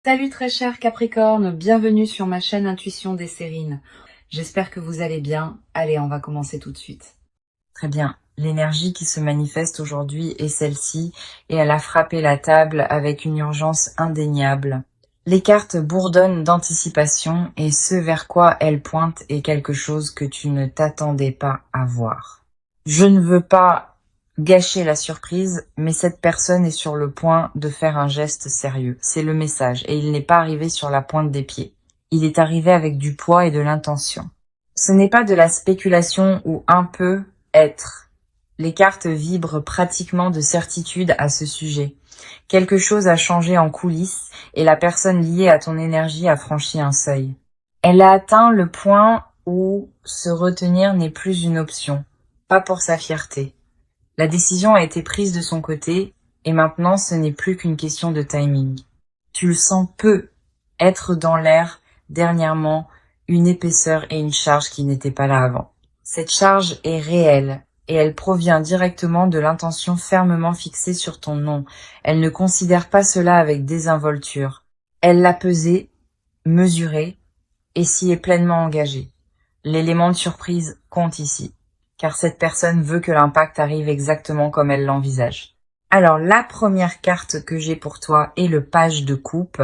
Salut très cher Capricorne, bienvenue sur ma chaîne Intuition des Sérines. J'espère que vous allez bien. Allez, on va commencer tout de suite. Très bien. L'énergie qui se manifeste aujourd'hui est celle-ci et elle a frappé la table avec une urgence indéniable. Les cartes bourdonnent d'anticipation et ce vers quoi elles pointent est quelque chose que tu ne t'attendais pas à voir. Je ne veux pas gâcher la surprise, mais cette personne est sur le point de faire un geste sérieux. C'est le message, et il n'est pas arrivé sur la pointe des pieds. Il est arrivé avec du poids et de l'intention. Ce n'est pas de la spéculation ou un peu être. Les cartes vibrent pratiquement de certitude à ce sujet. Quelque chose a changé en coulisses et la personne liée à ton énergie a franchi un seuil. Elle a atteint le point où se retenir n'est plus une option, pas pour sa fierté. La décision a été prise de son côté et maintenant ce n'est plus qu'une question de timing. Tu le sens peu être dans l'air dernièrement une épaisseur et une charge qui n'étaient pas là avant. Cette charge est réelle et elle provient directement de l'intention fermement fixée sur ton nom. Elle ne considère pas cela avec désinvolture. Elle l'a pesé, mesuré et s'y est pleinement engagée. L'élément de surprise compte ici, car cette personne veut que l'impact arrive exactement comme elle l'envisage. Alors, la première carte que j'ai pour toi est le page de coupe,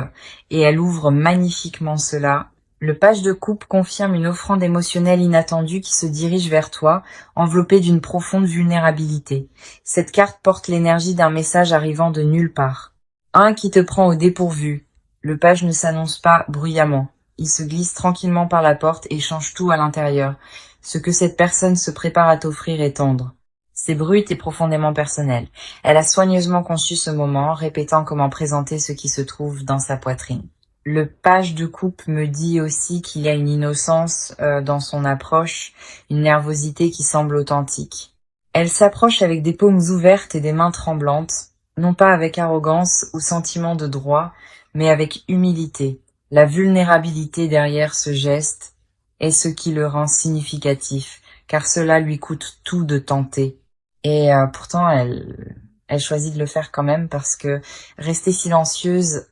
et elle ouvre magnifiquement cela. Le page de coupe confirme une offrande émotionnelle inattendue qui se dirige vers toi, enveloppée d'une profonde vulnérabilité. Cette carte porte l'énergie d'un message arrivant de nulle part. Un qui te prend au dépourvu. Le page ne s'annonce pas bruyamment. Il se glisse tranquillement par la porte et change tout à l'intérieur. Ce que cette personne se prépare à t'offrir est tendre. C'est brut et profondément personnel. Elle a soigneusement conçu ce moment, répétant comment présenter ce qui se trouve dans sa poitrine. Le page de coupe me dit aussi qu'il y a une innocence dans son approche, une nervosité qui semble authentique. Elle s'approche avec des paumes ouvertes et des mains tremblantes, non pas avec arrogance ou sentiment de droit, mais avec humilité. La vulnérabilité derrière ce geste est ce qui le rend significatif, car cela lui coûte tout de tenter. Et pourtant, elle choisit de le faire quand même parce que rester silencieuse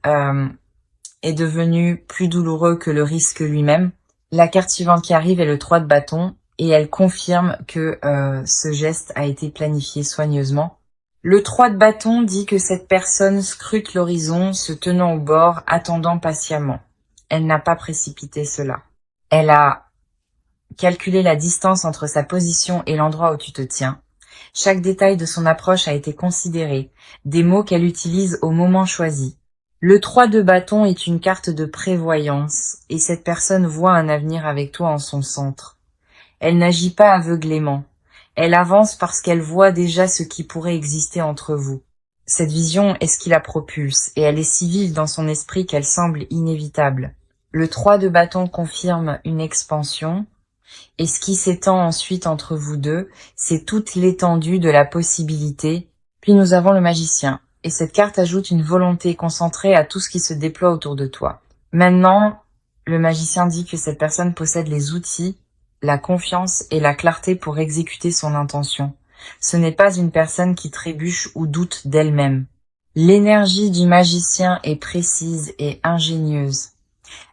est devenu plus douloureux que le risque lui-même. La carte suivante qui arrive est le 3 de bâton et elle confirme que ce geste a été planifié soigneusement. Le 3 de bâton dit que cette personne scrute l'horizon, se tenant au bord, attendant patiemment. Elle n'a pas précipité cela. Elle a calculé la distance entre sa position et l'endroit où tu te tiens. Chaque détail de son approche a été considéré, des mots qu'elle utilise au moment choisi. Le 3 de bâton est une carte de prévoyance, et cette personne voit un avenir avec toi en son centre. Elle n'agit pas aveuglément. Elle avance parce qu'elle voit déjà ce qui pourrait exister entre vous. Cette vision est ce qui la propulse, et elle est si vive dans son esprit qu'elle semble inévitable. Le 3 de bâton confirme une expansion, et ce qui s'étend ensuite entre vous deux, c'est toute l'étendue de la possibilité. Puis nous avons le magicien, et cette carte ajoute une volonté concentrée à tout ce qui se déploie autour de toi. Maintenant, le magicien dit que cette personne possède les outils, la confiance et la clarté pour exécuter son intention. Ce n'est pas une personne qui trébuche ou doute d'elle-même. L'énergie du magicien est précise et ingénieuse.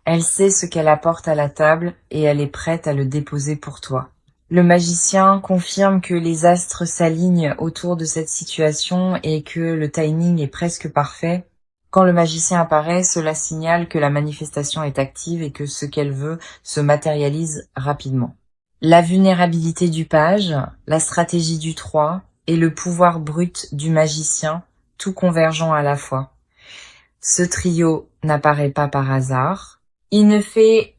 Elle sait ce qu'elle apporte à la table et elle est prête à le déposer pour toi. Le magicien confirme que les astres s'alignent autour de cette situation et que le timing est presque parfait. Quand le magicien apparaît, cela signale que la manifestation est active et que ce qu'elle veut se matérialise rapidement. La vulnérabilité du page, la stratégie du 3 et le pouvoir brut du magicien, tout convergent à la fois. Ce trio n'apparaît pas par hasard. Il ne fait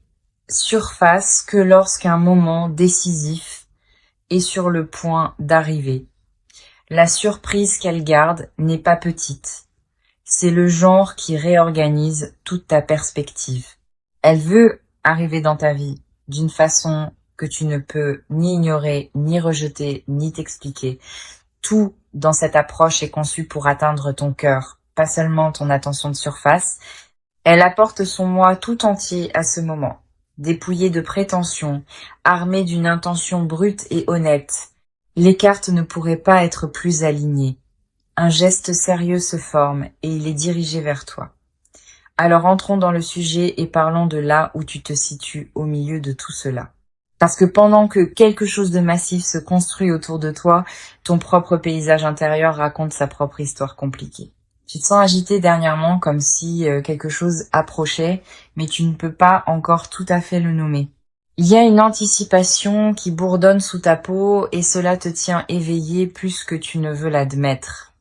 surface que lorsqu'un moment décisif est sur le point d'arriver. La surprise qu'elle garde n'est pas petite. C'est le genre qui réorganise toute ta perspective. Elle veut arriver dans ta vie d'une façon que tu ne peux ni ignorer, ni rejeter, ni t'expliquer. Tout dans cette approche est conçu pour atteindre ton cœur, pas seulement ton attention de surface. Elle apporte son moi tout entier à ce moment, dépouillé de prétentions, armé d'une intention brute et honnête. Les cartes ne pourraient pas être plus alignées. Un geste sérieux se forme et il est dirigé vers toi. Alors entrons dans le sujet et parlons de là où tu te situes au milieu de tout cela. Parce que pendant que quelque chose de massif se construit autour de toi, ton propre paysage intérieur raconte sa propre histoire compliquée. Tu te sens agité dernièrement comme si quelque chose approchait, mais tu ne peux pas encore tout à fait le nommer. Il y a une anticipation qui bourdonne sous ta peau et cela te tient éveillé plus que tu ne veux l'admettre.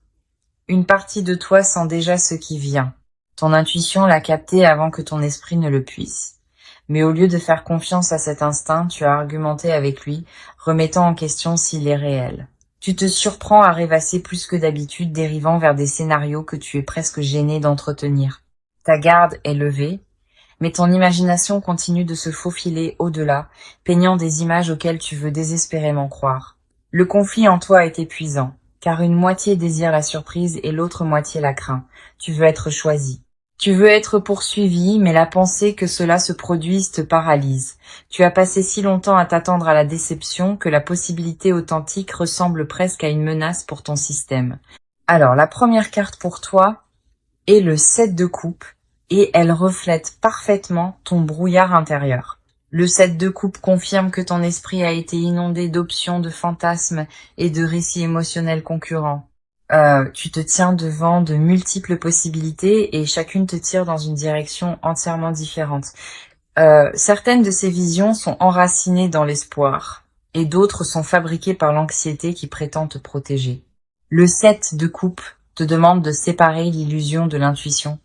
Une partie de toi sent déjà ce qui vient. Ton intuition l'a capté avant que ton esprit ne le puisse. Mais au lieu de faire confiance à cet instinct, tu as argumenté avec lui, remettant en question s'il est réel. Tu te surprends à rêvasser plus que d'habitude, dérivant vers des scénarios que tu es presque gêné d'entretenir. Ta garde est levée, mais ton imagination continue de se faufiler au-delà, peignant des images auxquelles tu veux désespérément croire. Le conflit en toi est épuisant, car une moitié désire la surprise et l'autre moitié la craint. Tu veux être choisi. Tu veux être poursuivi, mais la pensée que cela se produise te paralyse. Tu as passé si longtemps à t'attendre à la déception que la possibilité authentique ressemble presque à une menace pour ton système. Alors, la première carte pour toi est le 7 de coupe, et elle reflète parfaitement ton brouillard intérieur. Le 7 de coupe confirme que ton esprit a été inondé d'options, de fantasmes et de récits émotionnels concurrents. Tu te tiens devant de multiples possibilités et chacune te tire dans une direction entièrement différente. Certaines de ces visions sont enracinées dans l'espoir et d'autres sont fabriquées par l'anxiété qui prétend te protéger. Le 7 de coupe te demande de séparer l'illusion de l'intuition,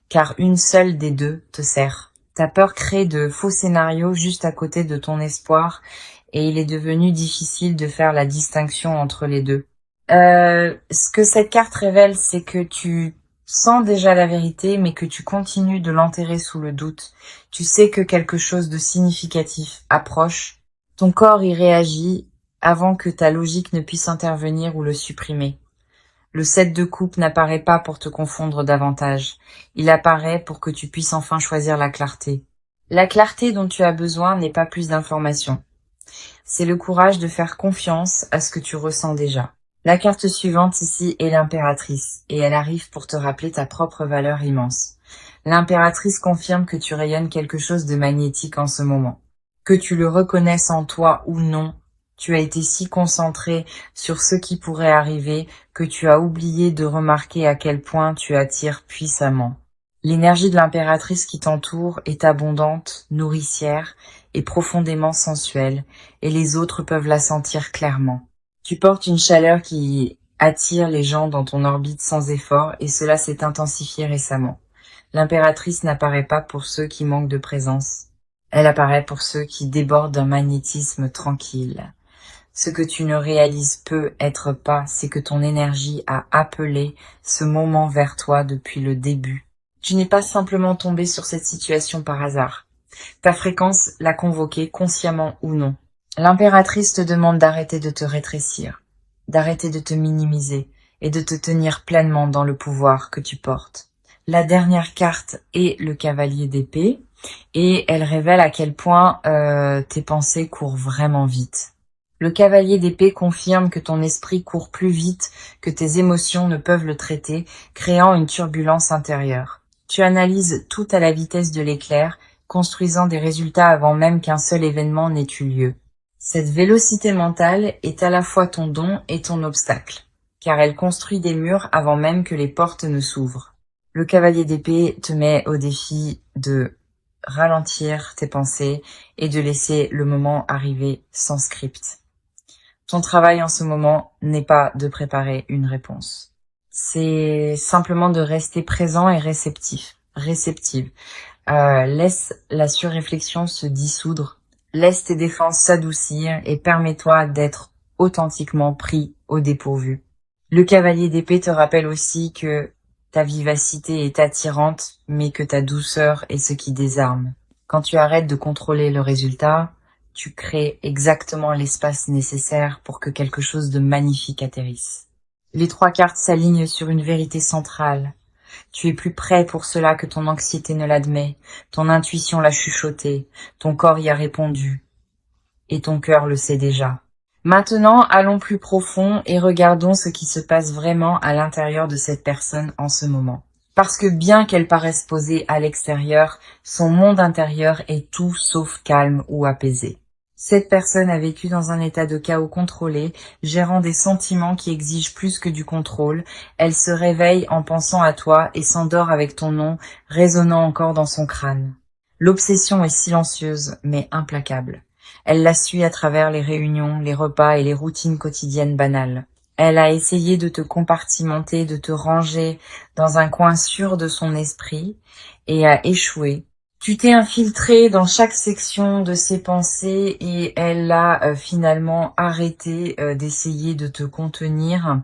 car une seule des deux te sert. Ta peur crée de faux scénarios juste à côté de ton espoir et il est devenu difficile de faire la distinction entre les deux. Ce que cette carte révèle, c'est que tu sens déjà la vérité, mais que tu continues de l'enterrer sous le doute. Tu sais que quelque chose de significatif approche. Ton corps y réagit avant que ta logique ne puisse intervenir ou le supprimer. Le 7 de coupe n'apparaît pas pour te confondre davantage. Il apparaît pour que tu puisses enfin choisir la clarté. La clarté dont tu as besoin n'est pas plus d'informations. C'est le courage de faire confiance à ce que tu ressens déjà. La carte suivante ici est l'impératrice, et elle arrive pour te rappeler ta propre valeur immense. L'impératrice confirme que tu rayonnes quelque chose de magnétique en ce moment. Que tu le reconnaisses en toi ou non, tu as été si concentré sur ce qui pourrait arriver que tu as oublié de remarquer à quel point tu attires puissamment. L'énergie de l'impératrice qui t'entoure est abondante, nourricière et profondément sensuelle, et les autres peuvent la sentir clairement. Tu portes une chaleur qui attire les gens dans ton orbite sans effort et cela s'est intensifié récemment. L'impératrice n'apparaît pas pour ceux qui manquent de présence. Elle apparaît pour ceux qui débordent d'un magnétisme tranquille. Ce que tu ne réalises peut-être pas, c'est que ton énergie a appelé ce moment vers toi depuis le début. Tu n'es pas simplement tombé sur cette situation par hasard. Ta fréquence l'a convoquée consciemment ou non. L'impératrice te demande d'arrêter de te rétrécir, d'arrêter de te minimiser et de te tenir pleinement dans le pouvoir que tu portes. La dernière carte est le cavalier d'épée et elle révèle à quel point tes pensées courent vraiment vite. Le cavalier d'épée confirme que ton esprit court plus vite que tes émotions ne peuvent le traiter, créant une turbulence intérieure. Tu analyses tout à la vitesse de l'éclair, construisant des résultats avant même qu'un seul événement n'ait eu lieu. Cette vélocité mentale est à la fois ton don et ton obstacle, car elle construit des murs avant même que les portes ne s'ouvrent. Le cavalier d'épée te met au défi de ralentir tes pensées et de laisser le moment arriver sans script. Ton travail en ce moment n'est pas de préparer une réponse. C'est simplement de rester présent et réceptive. Laisse la surréflexion se dissoudre. Laisse tes défenses s'adoucir et permets-toi d'être authentiquement pris au dépourvu. Le cavalier d'épée te rappelle aussi que ta vivacité est attirante, mais que ta douceur est ce qui désarme. Quand tu arrêtes de contrôler le résultat, tu crées exactement l'espace nécessaire pour que quelque chose de magnifique atterrisse. Les 3 cartes s'alignent sur une vérité centrale. Tu es plus prêt pour cela que ton anxiété ne l'admet, ton intuition l'a chuchoté, ton corps y a répondu, et ton cœur le sait déjà. Maintenant, allons plus profond et regardons ce qui se passe vraiment à l'intérieur de cette personne en ce moment. Parce que bien qu'elle paraisse posée à l'extérieur, son monde intérieur est tout sauf calme ou apaisé. Cette personne a vécu dans un état de chaos contrôlé, gérant des sentiments qui exigent plus que du contrôle. Elle se réveille en pensant à toi et s'endort avec ton nom résonnant encore dans son crâne. L'obsession est silencieuse mais implacable. Elle la suit à travers les réunions, les repas et les routines quotidiennes banales. Elle a essayé de te compartimenter, de te ranger dans un coin sûr de son esprit et a échoué. Tu t'es infiltré dans chaque section de ses pensées et elle a finalement arrêté d'essayer de te contenir.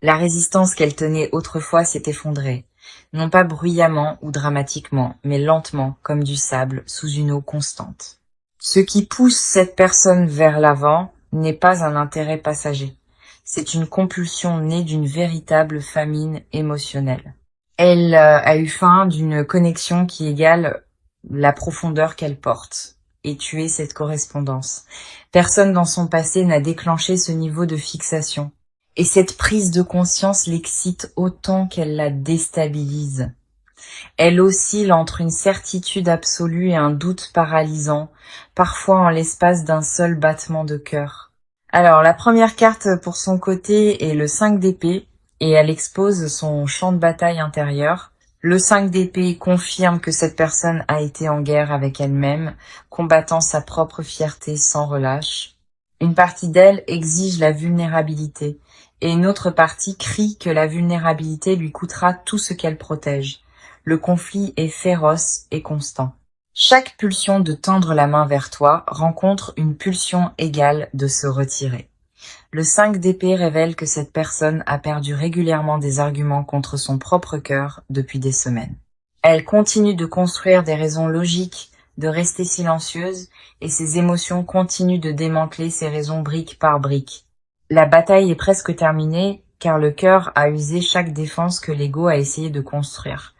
La résistance qu'elle tenait autrefois s'est effondrée. Non pas bruyamment ou dramatiquement, mais lentement, comme du sable, sous une eau constante. Ce qui pousse cette personne vers l'avant n'est pas un intérêt passager. C'est une compulsion née d'une véritable famine émotionnelle. Elle a eu faim d'une connexion qui égale la profondeur qu'elle porte, et tu es cette correspondance. Personne dans son passé n'a déclenché ce niveau de fixation. Et cette prise de conscience l'excite autant qu'elle la déstabilise. Elle oscille entre une certitude absolue et un doute paralysant, parfois en l'espace d'un seul battement de cœur. Alors, la première carte pour son côté est le 5 d'épée, et elle expose son champ de bataille intérieur. Le 5 d'épée confirme que cette personne a été en guerre avec elle-même, combattant sa propre fierté sans relâche. Une partie d'elle exige la vulnérabilité, et une autre partie crie que la vulnérabilité lui coûtera tout ce qu'elle protège. Le conflit est féroce et constant. Chaque pulsion de tendre la main vers toi rencontre une pulsion égale de se retirer. Le 5 d'épée révèle que cette personne a perdu régulièrement des arguments contre son propre cœur depuis des semaines. Elle continue de construire des raisons logiques, de rester silencieuse, et ses émotions continuent de démanteler ses raisons brique par brique. La bataille est presque terminée, car le cœur a usé chaque défense que l'ego a essayé de construire.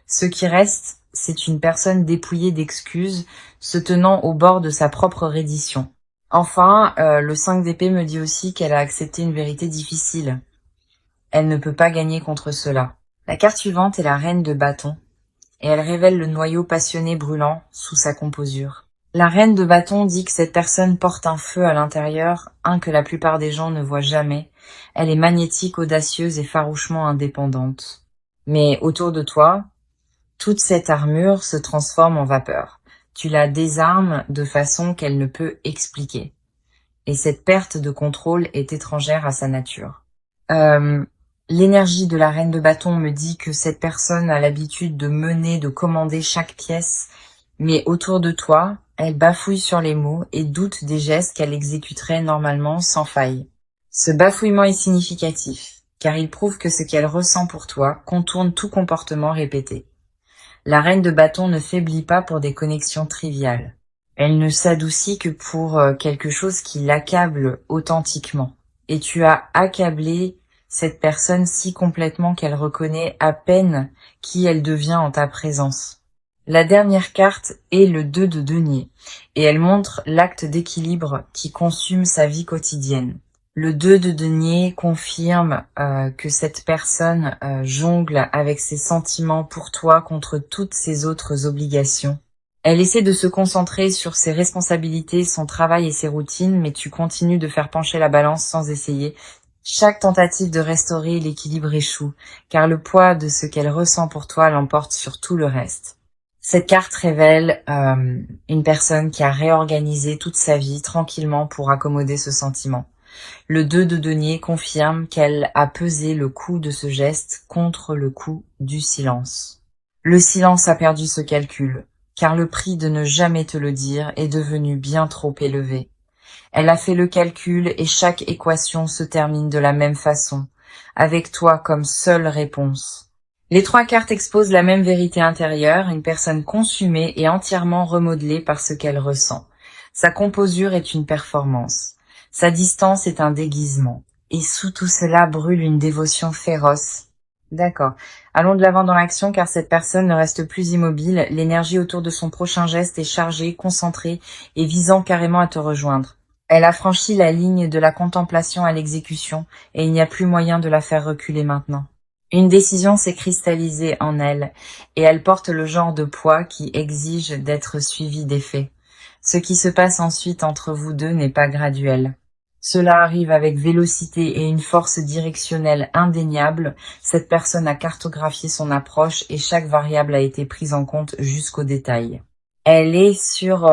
Ce qui reste, c'est une personne dépouillée d'excuses, se tenant au bord de sa propre reddition. Enfin, le 5 d'épée me dit aussi qu'elle a accepté une vérité difficile. Elle ne peut pas gagner contre cela. La carte suivante est la reine de bâton, et elle révèle le noyau passionné brûlant sous sa composure. La reine de bâton dit que cette personne porte un feu à l'intérieur, un que la plupart des gens ne voient jamais. Elle est magnétique, audacieuse et farouchement indépendante. Mais autour de toi, toute cette armure se transforme en vapeur. Tu la désarmes de façon qu'elle ne peut expliquer. Et cette perte de contrôle est étrangère à sa nature. L'énergie de la reine de bâton me dit que cette personne a l'habitude de mener, de commander chaque pièce, mais autour de toi, elle bafouille sur les mots et doute des gestes qu'elle exécuterait normalement sans faille. Ce bafouillement est significatif, car il prouve que ce qu'elle ressent pour toi contourne tout comportement répété. La reine de bâton ne faiblit pas pour des connexions triviales. Elle ne s'adoucit que pour quelque chose qui l'accable authentiquement. Et tu as accablé cette personne si complètement qu'elle reconnaît à peine qui elle devient en ta présence. La dernière carte est le 2 de denier, et elle montre l'acte d'équilibre qui consume sa vie quotidienne. Le 2 de denier confirme que cette personne jongle avec ses sentiments pour toi contre toutes ses autres obligations. Elle essaie de se concentrer sur ses responsabilités, son travail et ses routines, mais tu continues de faire pencher la balance sans essayer. Chaque tentative de restaurer l'équilibre échoue, car le poids de ce qu'elle ressent pour toi l'emporte sur tout le reste. Cette carte révèle une personne qui a réorganisé toute sa vie tranquillement pour accommoder ce sentiment. Le 2 de denier confirme qu'elle a pesé le coût de ce geste contre le coût du silence. Le silence a perdu ce calcul, car le prix de ne jamais te le dire est devenu bien trop élevé. Elle a fait le calcul et chaque équation se termine de la même façon, avec toi comme seule réponse. Les 3 cartes exposent la même vérité intérieure, une personne consumée et entièrement remodelée par ce qu'elle ressent. Sa composure est une performance. Sa distance est un déguisement. Et sous tout cela brûle une dévotion féroce. D'accord. Allons de l'avant dans l'action car cette personne ne reste plus immobile. L'énergie autour de son prochain geste est chargée, concentrée et visant carrément à te rejoindre. Elle a franchi la ligne de la contemplation à l'exécution et il n'y a plus moyen de la faire reculer maintenant. Une décision s'est cristallisée en elle, et elle porte le genre de poids qui exige d'être suivi d'effet. Ce qui se passe ensuite entre vous deux n'est pas graduel. Cela arrive avec vélocité et une force directionnelle indéniable. Cette personne a cartographié son approche et chaque variable a été prise en compte jusqu'au détail. Elle est sur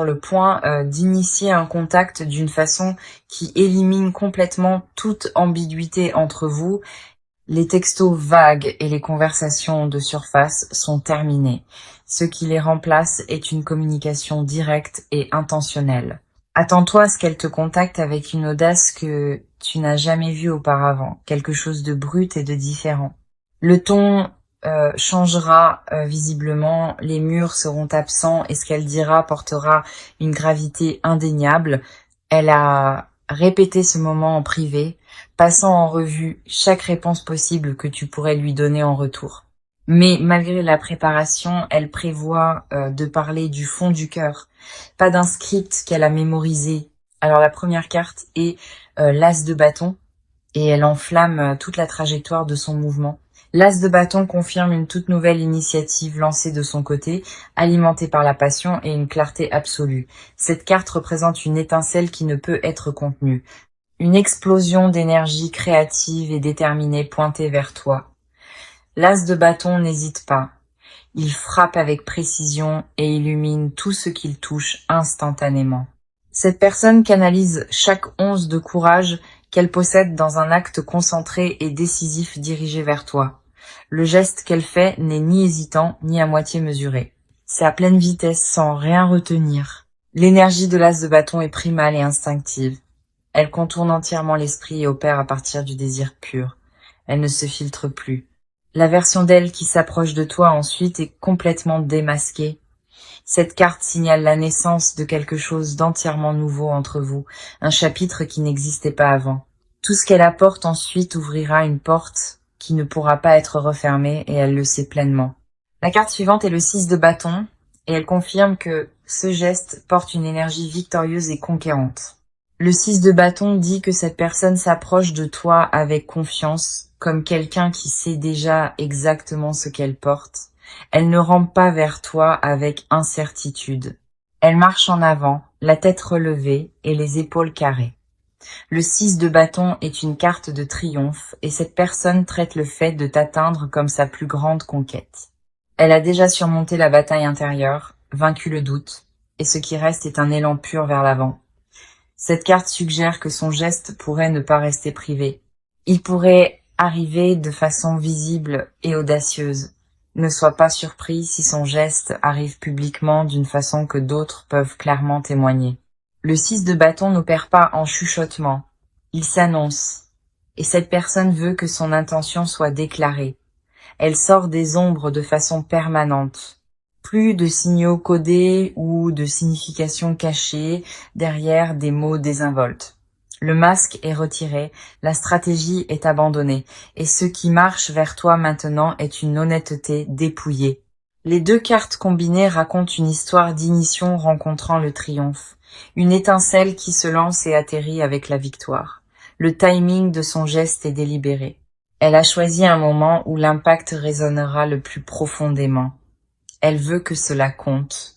le point d'initier un contact d'une façon qui élimine complètement toute ambiguïté entre vous. Les textos vagues et les conversations de surface sont terminés. Ce qui les remplace est une communication directe et intentionnelle. Attends-toi à ce qu'elle te contacte avec une audace que tu n'as jamais vue auparavant, quelque chose de brut et de différent. Le ton changera visiblement, les murs seront absents et ce qu'elle dira portera une gravité indéniable. Elle a répété ce moment en privé, passant en revue chaque réponse possible que tu pourrais lui donner en retour. Mais malgré la préparation, elle prévoit de parler du fond du cœur, pas d'un script qu'elle a mémorisé. Alors la première carte est l'as de bâton et elle enflamme toute la trajectoire de son mouvement. L'as de bâton confirme une toute nouvelle initiative lancée de son côté, alimentée par la passion et une clarté absolue. Cette carte représente une étincelle qui ne peut être contenue. Une explosion d'énergie créative et déterminée pointée vers toi. L'as de bâton n'hésite pas. Il frappe avec précision et illumine tout ce qu'il touche instantanément. Cette personne canalise chaque once de courage qu'elle possède dans un acte concentré et décisif dirigé vers toi. Le geste qu'elle fait n'est ni hésitant ni à moitié mesuré. C'est à pleine vitesse sans rien retenir. L'énergie de l'as de bâton est primale et instinctive. Elle contourne entièrement l'esprit et opère à partir du désir pur. Elle ne se filtre plus. La version d'elle qui s'approche de toi ensuite est complètement démasquée. Cette carte signale la naissance de quelque chose d'entièrement nouveau entre vous, un chapitre qui n'existait pas avant. Tout ce qu'elle apporte ensuite ouvrira une porte qui ne pourra pas être refermée et elle le sait pleinement. La carte suivante est le 6 de bâton et elle confirme que ce geste porte une énergie victorieuse et conquérante. Le 6 de bâton dit que cette personne s'approche de toi avec confiance, comme quelqu'un qui sait déjà exactement ce qu'elle porte. Elle ne rampe pas vers toi avec incertitude. Elle marche en avant, la tête relevée et les épaules carrées. Le 6 de bâton est une carte de triomphe et cette personne traite le fait de t'atteindre comme sa plus grande conquête. Elle a déjà surmonté la bataille intérieure, vaincu le doute, et ce qui reste est un élan pur vers l'avant. Cette carte suggère que son geste pourrait ne pas rester privé. Il pourrait arriver de façon visible et audacieuse. Ne sois pas surpris si son geste arrive publiquement d'une façon que d'autres peuvent clairement témoigner. Le 6 de bâton n'opère pas en chuchotement. Il s'annonce. Et cette personne veut que son intention soit déclarée. Elle sort des ombres de façon permanente. Plus de signaux codés ou de significations cachées derrière des mots désinvoltes. Le masque est retiré, la stratégie est abandonnée, et ce qui marche vers toi maintenant est une honnêteté dépouillée. Les deux cartes combinées racontent une histoire d'initiation rencontrant le triomphe, une étincelle qui se lance et atterrit avec la victoire. Le timing de son geste est délibéré. Elle a choisi un moment où l'impact résonnera le plus profondément. Elle veut que cela compte.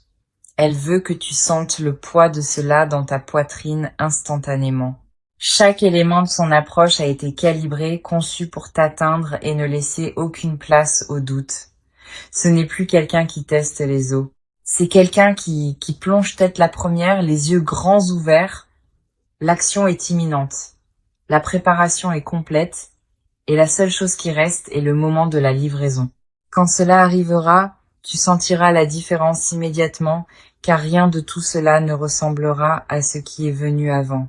Elle veut que tu sentes le poids de cela dans ta poitrine instantanément. Chaque élément de son approche a été calibré, conçu pour t'atteindre et ne laisser aucune place au doute. Ce n'est plus quelqu'un qui teste les os. C'est quelqu'un qui plonge tête la première, les yeux grands ouverts. L'action est imminente. La préparation est complète. Et la seule chose qui reste est le moment de la livraison. Quand cela arrivera, tu sentiras la différence immédiatement, car rien de tout cela ne ressemblera à ce qui est venu avant.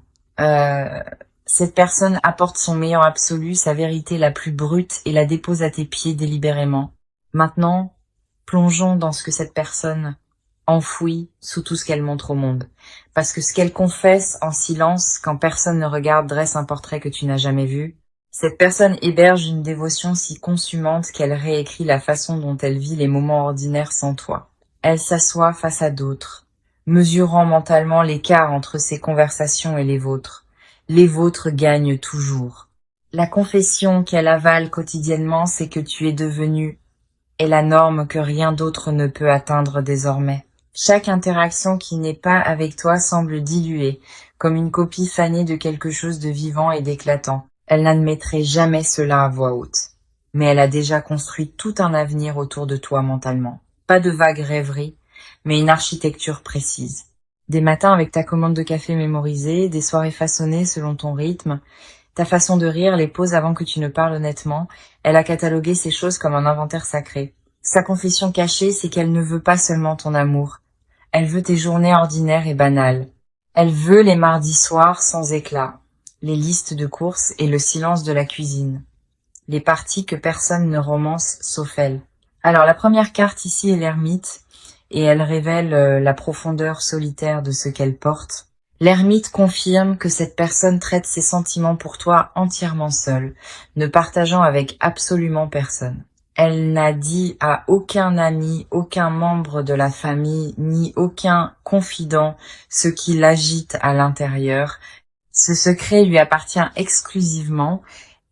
Cette personne apporte son meilleur absolu, sa vérité la plus brute et la dépose à tes pieds délibérément. Maintenant, plongeons dans ce que cette personne enfouit sous tout ce qu'elle montre au monde. Parce que ce qu'elle confesse en silence, quand personne ne regarde, dresse un portrait que tu n'as jamais vu. Cette personne héberge une dévotion si consumante qu'elle réécrit la façon dont elle vit les moments ordinaires sans toi. Elle s'assoit face à d'autres, mesurant mentalement l'écart entre ses conversations et les vôtres. Les vôtres gagnent toujours. La confession qu'elle avale quotidiennement, c'est que tu es devenu est la norme que rien d'autre ne peut atteindre désormais. Chaque interaction qui n'est pas avec toi semble diluée, comme une copie fanée de quelque chose de vivant et d'éclatant. Elle n'admettrait jamais cela à voix haute. Mais elle a déjà construit tout un avenir autour de toi mentalement. Pas de vagues rêveries, mais une architecture précise. Des matins avec ta commande de café mémorisée, des soirées façonnées selon ton rythme, ta façon de rire, les pauses avant que tu ne parles honnêtement, elle a catalogué ces choses comme un inventaire sacré. Sa confession cachée, c'est qu'elle ne veut pas seulement ton amour. Elle veut tes journées ordinaires et banales. Elle veut les mardis soirs sans éclat, les listes de courses et le silence de la cuisine, les parties que personne ne romance sauf elle. Alors la première carte ici est l'ermite, et elle révèle la profondeur solitaire de ce qu'elle porte. L'ermite confirme que cette personne traite ses sentiments pour toi entièrement seule, ne partageant avec absolument personne. Elle n'a dit à aucun ami, aucun membre de la famille, ni aucun confident ce qui l'agite à l'intérieur. Ce secret lui appartient exclusivement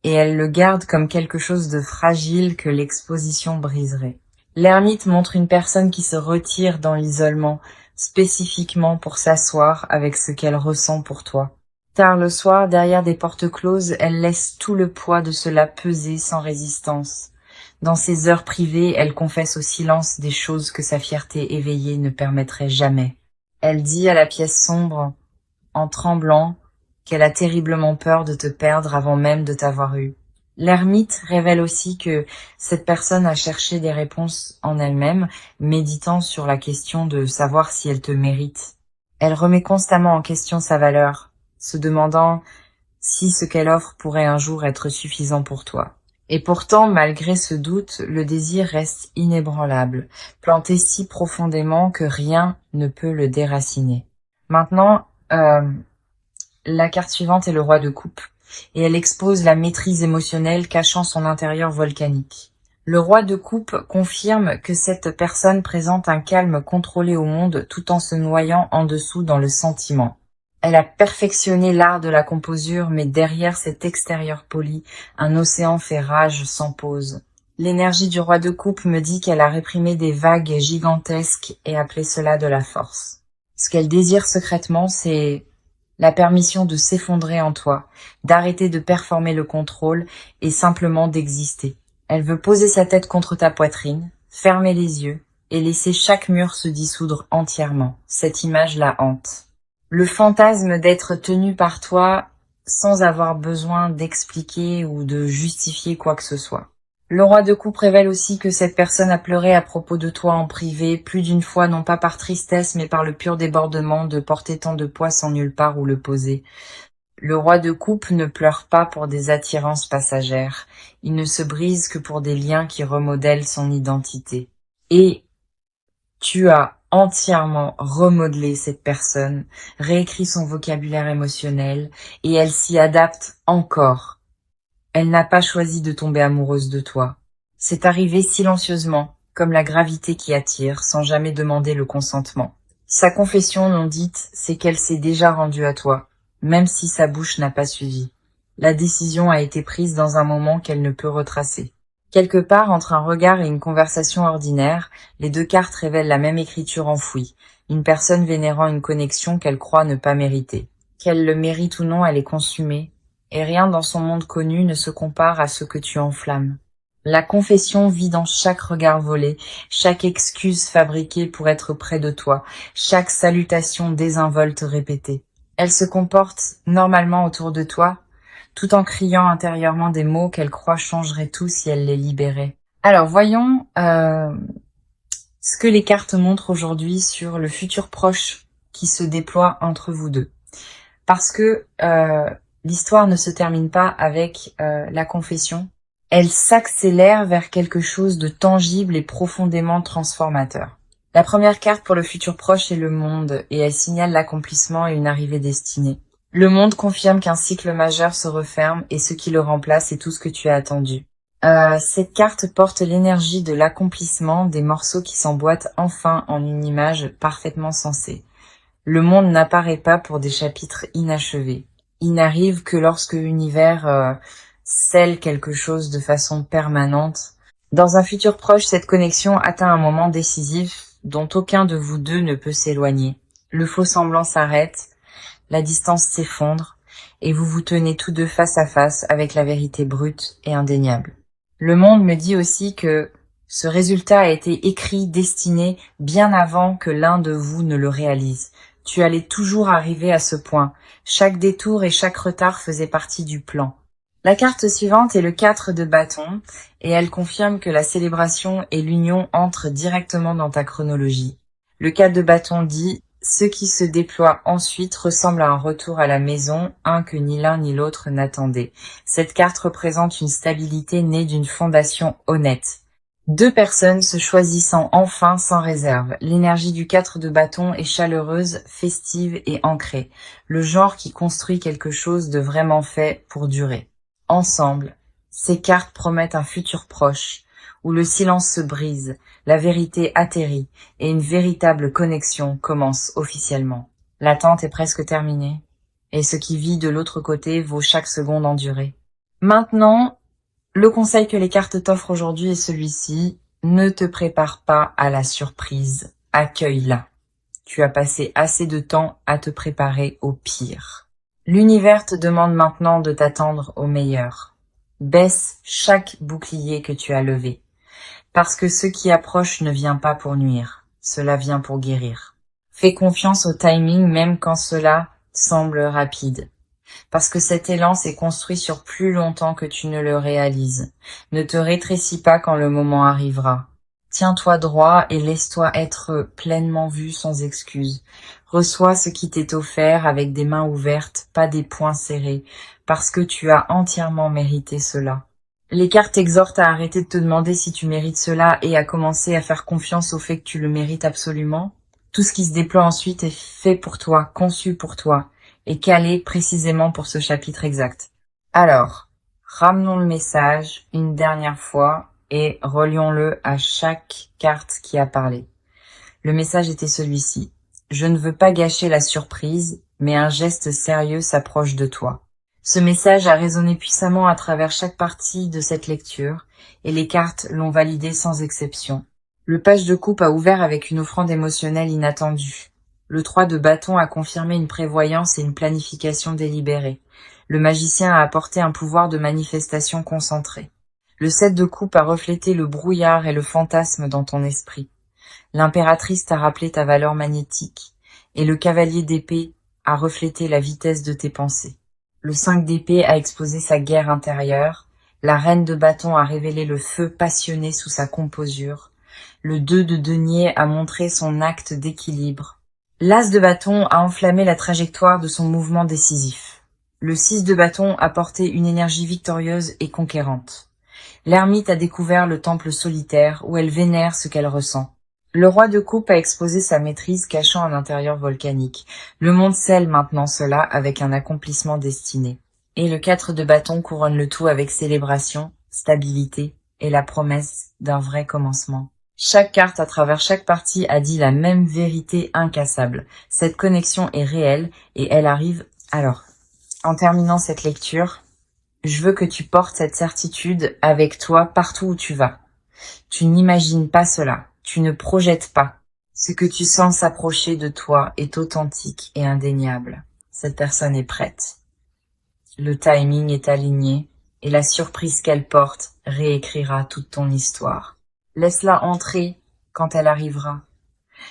et elle le garde comme quelque chose de fragile que l'exposition briserait. L'ermite montre une personne qui se retire dans l'isolement, spécifiquement pour s'asseoir avec ce qu'elle ressent pour toi. Tard le soir, derrière des portes closes, elle laisse tout le poids de cela peser sans résistance. Dans ses heures privées, elle confesse au silence des choses que sa fierté éveillée ne permettrait jamais. Elle dit à la pièce sombre, en tremblant, qu'elle a terriblement peur de te perdre avant même de t'avoir eu. L'ermite révèle aussi que cette personne a cherché des réponses en elle-même, méditant sur la question de savoir si elle te mérite. Elle remet constamment en question sa valeur, se demandant si ce qu'elle offre pourrait un jour être suffisant pour toi. Et pourtant, malgré ce doute, le désir reste inébranlable, planté si profondément que rien ne peut le déraciner. Maintenant, la carte suivante est le roi de coupe, et elle expose la maîtrise émotionnelle cachant son intérieur volcanique. Le roi de coupe confirme que cette personne présente un calme contrôlé au monde tout en se noyant en dessous dans le sentiment. Elle a perfectionné l'art de la composure, mais derrière cet extérieur poli, un océan fait rage sans pause. L'énergie du roi de coupe me dit qu'elle a réprimé des vagues gigantesques et appelé cela de la force. Ce qu'elle désire secrètement, c'est la permission de s'effondrer en toi, d'arrêter de performer le contrôle et simplement d'exister. Elle veut poser sa tête contre ta poitrine, fermer les yeux et laisser chaque mur se dissoudre entièrement. Cette image la hante. Le fantasme d'être tenu par toi sans avoir besoin d'expliquer ou de justifier quoi que ce soit. Le roi de coupe révèle aussi que cette personne a pleuré à propos de toi en privé, plus d'une fois, non pas par tristesse, mais par le pur débordement de porter tant de poids sans nulle part où le poser. Le roi de coupe ne pleure pas pour des attirances passagères. Il ne se brise que pour des liens qui remodèlent son identité. Et tu as entièrement remodelé cette personne, réécrit son vocabulaire émotionnel, et elle s'y adapte encore. Elle n'a pas choisi de tomber amoureuse de toi. C'est arrivé silencieusement, comme la gravité qui attire, sans jamais demander le consentement. Sa confession non dite, c'est qu'elle s'est déjà rendue à toi, même si sa bouche n'a pas suivi. La décision a été prise dans un moment qu'elle ne peut retracer. Quelque part, entre un regard et une conversation ordinaire, les deux cartes révèlent la même écriture enfouie, une personne vénérant une connexion qu'elle croit ne pas mériter. Qu'elle le mérite ou non, elle est consumée, et rien dans son monde connu ne se compare à ce que tu enflammes. La confession vit dans chaque regard volé, chaque excuse fabriquée pour être près de toi, chaque salutation désinvolte répétée. Elle se comporte normalement autour de toi, tout en criant intérieurement des mots qu'elle croit changeraient tout si elle les libérait. Alors voyons ce que les cartes montrent aujourd'hui sur le futur proche qui se déploie entre vous deux. Parce que l'histoire ne se termine pas avec la confession. Elle s'accélère vers quelque chose de tangible et profondément transformateur. La première carte pour le futur proche est le monde, et elle signale l'accomplissement et une arrivée destinée. Le monde confirme qu'un cycle majeur se referme, et ce qui le remplace est tout ce que tu as attendu. Cette carte porte l'énergie de l'accomplissement des morceaux qui s'emboîtent enfin en une image parfaitement sensée. Le monde n'apparaît pas pour des chapitres inachevés. Il n'arrive que lorsque l'univers scelle quelque chose de façon permanente. Dans un futur proche, cette connexion atteint un moment décisif dont aucun de vous deux ne peut s'éloigner. Le faux semblant s'arrête, la distance s'effondre, et vous vous tenez tous deux face à face avec la vérité brute et indéniable. Le monde me dit aussi que ce résultat a été écrit, destiné, bien avant que l'un de vous ne le réalise. Tu allais toujours arriver à ce point. Chaque détour et chaque retard faisaient partie du plan. La carte suivante est le 4 de bâton, et elle confirme que la célébration et l'union entrent directement dans ta chronologie. Le 4 de bâton dit « Ce qui se déploie ensuite ressemble à un retour à la maison, un que ni l'un ni l'autre n'attendait. » Cette carte représente une stabilité née d'une fondation honnête. Deux personnes se choisissant enfin sans réserve. L'énergie du 4 de bâton est chaleureuse, festive et ancrée. Le genre qui construit quelque chose de vraiment fait pour durer. Ensemble, ces cartes promettent un futur proche, où le silence se brise, la vérité atterrit et une véritable connexion commence officiellement. L'attente est presque terminée, et ce qui vit de l'autre côté vaut chaque seconde endurée. Maintenant, le conseil que les cartes t'offrent aujourd'hui est celui-ci. Ne te prépare pas à la surprise. Accueille-la. Tu as passé assez de temps à te préparer au pire. L'univers te demande maintenant de t'attendre au meilleur. Baisse chaque bouclier que tu as levé. Parce que ce qui approche ne vient pas pour nuire. Cela vient pour guérir. Fais confiance au timing même quand cela semble rapide. Parce que cet élan s'est construit sur plus longtemps que tu ne le réalises. Ne te rétrécis pas quand le moment arrivera. Tiens-toi droit et laisse-toi être pleinement vu sans excuse. Reçois ce qui t'est offert avec des mains ouvertes, pas des poings serrés, parce que tu as entièrement mérité cela. Les cartes t'exhortent à arrêter de te demander si tu mérites cela et à commencer à faire confiance au fait que tu le mérites absolument. Tout ce qui se déploie ensuite est fait pour toi, conçu pour toi, et calé précisément pour ce chapitre exact. Alors, ramenons le message une dernière fois et relions-le à chaque carte qui a parlé. Le message était celui-ci. Je ne veux pas gâcher la surprise, mais un geste sérieux s'approche de toi. Ce message a résonné puissamment à travers chaque partie de cette lecture, et les cartes l'ont validé sans exception. Le page de coupe a ouvert avec une offrande émotionnelle inattendue. Le 3 de bâton a confirmé une prévoyance et une planification délibérée. Le magicien a apporté un pouvoir de manifestation concentré. Le 7 de coupe a reflété le brouillard et le fantasme dans ton esprit. L'impératrice t'a rappelé ta valeur magnétique, et le cavalier d'épée a reflété la vitesse de tes pensées. Le 5 d'épée a exposé sa guerre intérieure, la reine de bâton a révélé le feu passionné sous sa composure, le 2 de denier a montré son acte d'équilibre. L'as de bâton a enflammé la trajectoire de son mouvement décisif. Le 6 de bâton a porté une énergie victorieuse et conquérante. L'ermite a découvert le temple solitaire où elle vénère ce qu'elle ressent. Le roi de coupe a exposé sa maîtrise cachant un intérieur volcanique. Le monde scelle maintenant cela avec un accomplissement destiné. Et le 4 de bâton couronne le tout avec célébration, stabilité et la promesse d'un vrai commencement. Chaque carte à travers chaque partie a dit la même vérité incassable. Cette connexion est réelle et elle arrive. Alors, en terminant cette lecture, je veux que tu portes cette certitude avec toi partout où tu vas. Tu n'imagines pas cela. Tu ne projettes pas. Ce que tu sens s'approcher de toi est authentique et indéniable. Cette personne est prête. Le timing est aligné et la surprise qu'elle porte réécrira toute ton histoire. Laisse-la entrer quand elle arrivera,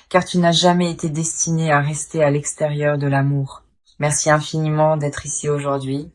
car tu n'as jamais été destiné à rester à l'extérieur de l'amour. Merci infiniment d'être ici aujourd'hui.